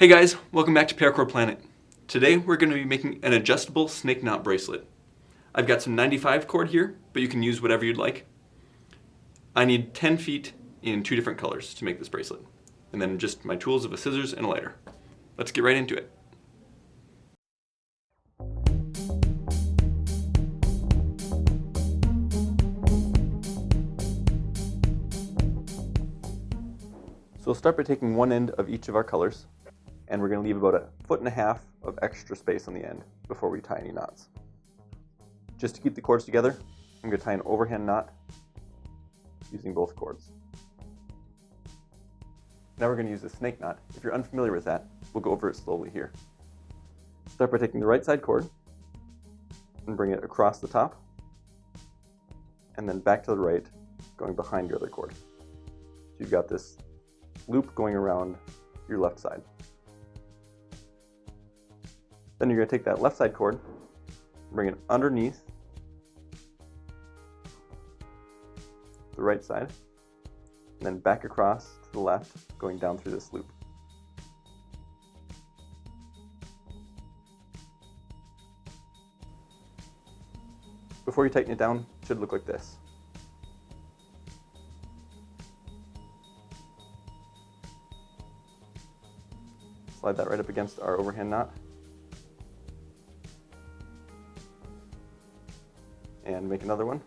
Hey guys, welcome back to Paracord Planet. Today we're going to be making an adjustable snake knot bracelet. I've got some 95 cord here, but you can use whatever you'd like. I need 10 feet in 2 different colors to make this bracelet, and then just my tools of a scissors and a lighter. Let's get right into it. So we'll start by taking one end of each of our colors, and we're going to leave about 1.5 feet of extra space on the end before we tie any knots. Just to keep the cords together, I'm going to tie an overhand knot using both cords. Now we're going to use the snake knot. If you're unfamiliar with that, we'll go over it slowly here. Start by taking the right side cord and bring it across the top, and then back to the right, going behind your other cord. So you've got this loop going around your left side. Then you're going to take that left side cord, bring it underneath the right side, and then back across to the left, going down through this loop. Before you tighten it down, it should look like this. Slide that right up against our overhand knot. And make another one.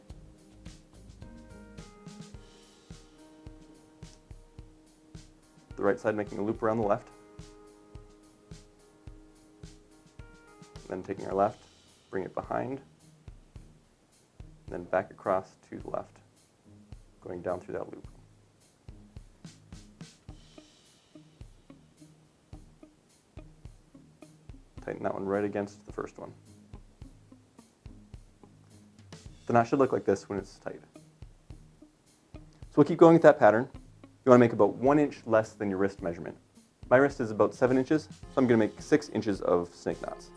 The right side making a loop around the left. Then taking our left, bring it behind, then back across to the left, going down through that loop. Tighten that one right against the first one. The knot should look like this when it's tight. So we'll keep going with that pattern. You want to make about 1 inch less than your wrist measurement. My wrist is about 7 inches, so I'm going to make 6 inches of snake knots.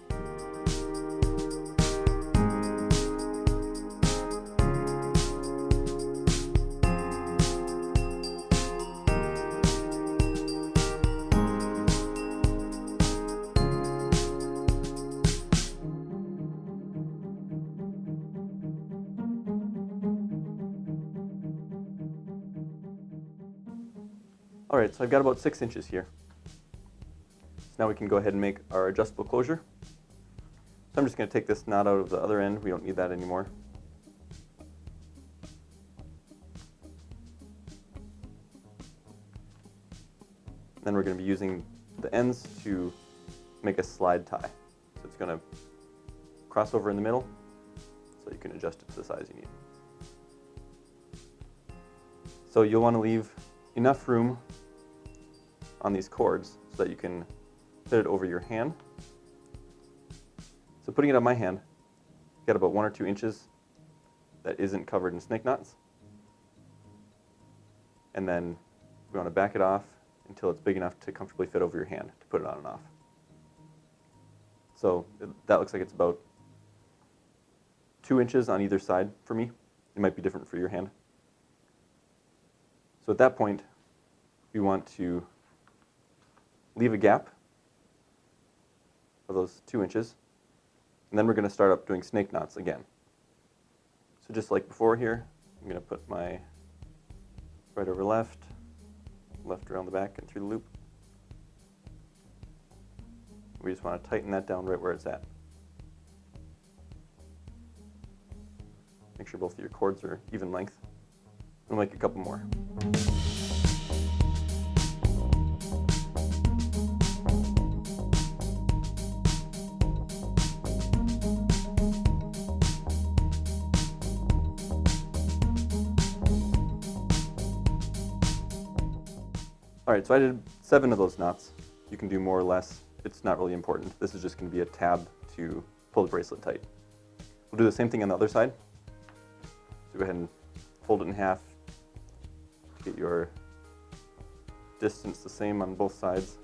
Alright, so I've got about 6 inches here. So now we can go ahead and make our adjustable closure. So I'm just going to take this knot out of the other end. We don't need that anymore. Then we're going to be using the ends to make a slide tie. So it's going to cross over in the middle, so you can adjust it to the size you need. So you'll want to leave enough room on these cords so that you can fit it over your hand. So putting it on my hand, I've got about 1 or 2 inches that isn't covered in snake knots. And then we want to back it off until it's big enough to comfortably fit over your hand to put it on and off. So that looks like it's about 2 inches on either side for me. It might be different for your hand. So at that point, we want to leave a gap of those 2 inches, and then we're going to start up doing snake knots again. So just like before here, I'm going to put my right over left, left around the back and through the loop. We just want to tighten that down right where it's at. Make sure both of your cords are even length. We'll make a couple more. Alright, so I did 7 of those knots. You can do more or less. It's not really important. This is just going to be a tab to pull the bracelet tight. We'll do the same thing on the other side. So go ahead and fold it in half to get your distance the same on both sides.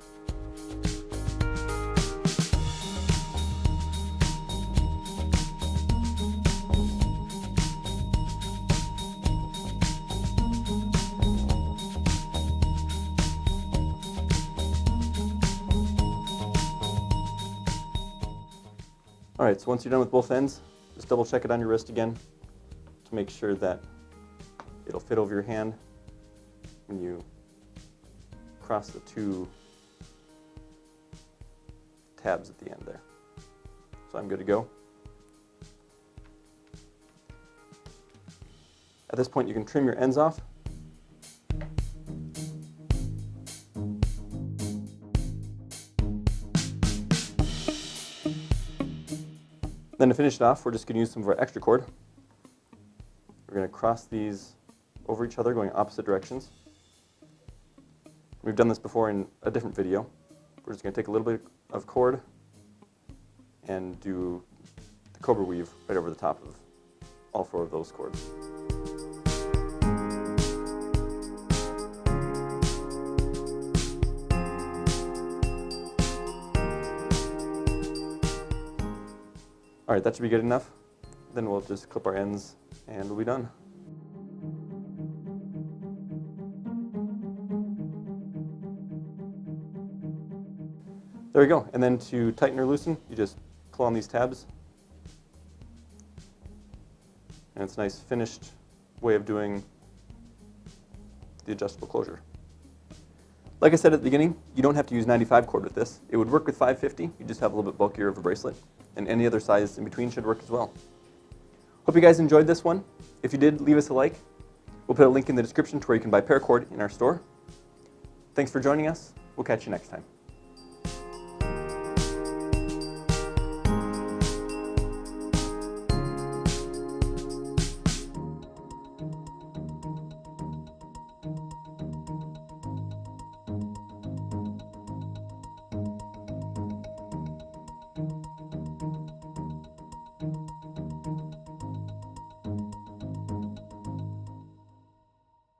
All right, so once you're done with both ends, just double check it on your wrist again to make sure that it'll fit over your hand when you cross the two tabs at the end there. So I'm good to go. At this point, you can trim your ends off. Then to finish it off, we're just going to use some of our extra cord. We're going to cross these over each other, going opposite directions. We've done this before in a different video. We're just going to take a little bit of cord and do the cobra weave right over the top of all four of those cords. All right, that should be good enough. Then we'll just clip our ends and we'll be done. There we go. And then to tighten or loosen, you just pull on these tabs. And it's a nice finished way of doing the adjustable closure. Like I said at the beginning, you don't have to use 95 cord with this. It would work with 550. You just have a little bit bulkier of a bracelet. And any other size in between should work as well. Hope you guys enjoyed this one. If you did, leave us a like. We'll put a link in the description to where you can buy Paracord in our store. Thanks for joining us. We'll catch you next time.